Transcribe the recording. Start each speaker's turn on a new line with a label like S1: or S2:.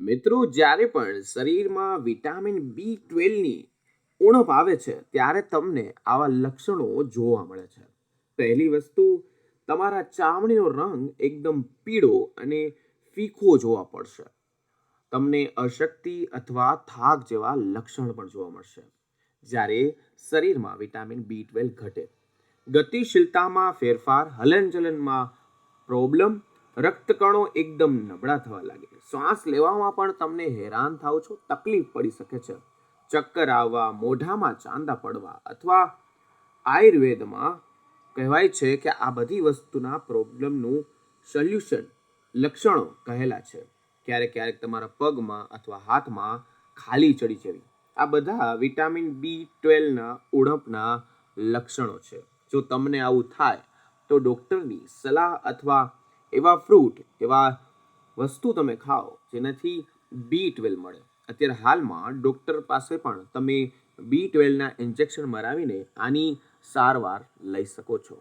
S1: મિત્રો, જ્યારે પણ શરીરમાં વિટામિન B12ની ઉણપ આવે છે ત્યારે તમને આવા લક્ષણો જોવા મળે છે. પહેલી વસ્તુ, તમારા ચામડીનો રંગ એકદમ પીળો અને ફીકો જોવા પડશે. તમને અશક્તિ અથવા થાક જેવા લક્ષણ પણ જોવા મળશે. જ્યારે શરીરમાં વિટામિન B12 ઘટે, ગતિશીલતામાં ફેરફાર, હલનચલનમાં પ્રોબ્લેમ, રક્તકણો એકદમ નબળા થવા લાગે, શ્વાસ લેવામાં પણ તમને હેરાન થાવ છો, તકલીફ પડી શકે છે, ચક્કર આવવા, મોઢામાં ચાંદા પડવા, અથવા આયુર્વેદમાં કહેવાય છે કે આ બધી વસ્તુના પ્રોબ્લેમનું સોલ્યુશન લક્ષણો કહેલા છે. ક્યારેક ક્યારેક તમારા પગમાં અથવા હાથમાં ખાલી ચડી જવી, આ બધા વિટામિન B12ના ઉણપના લક્ષણો છે. જો તમને આવું થાય તો ડૉક્ટરની સલાહ અથવા એવા ફ્રૂટ, એવા વસ્તુ તમે ખાઓ જેનાથી B12 મળે. અત્યારે હાલમાં ડૉક્ટર પાસે પણ તમે B12ના ઇન્જેક્શન મરાવીને આની સારવાર લઈ શકો છો.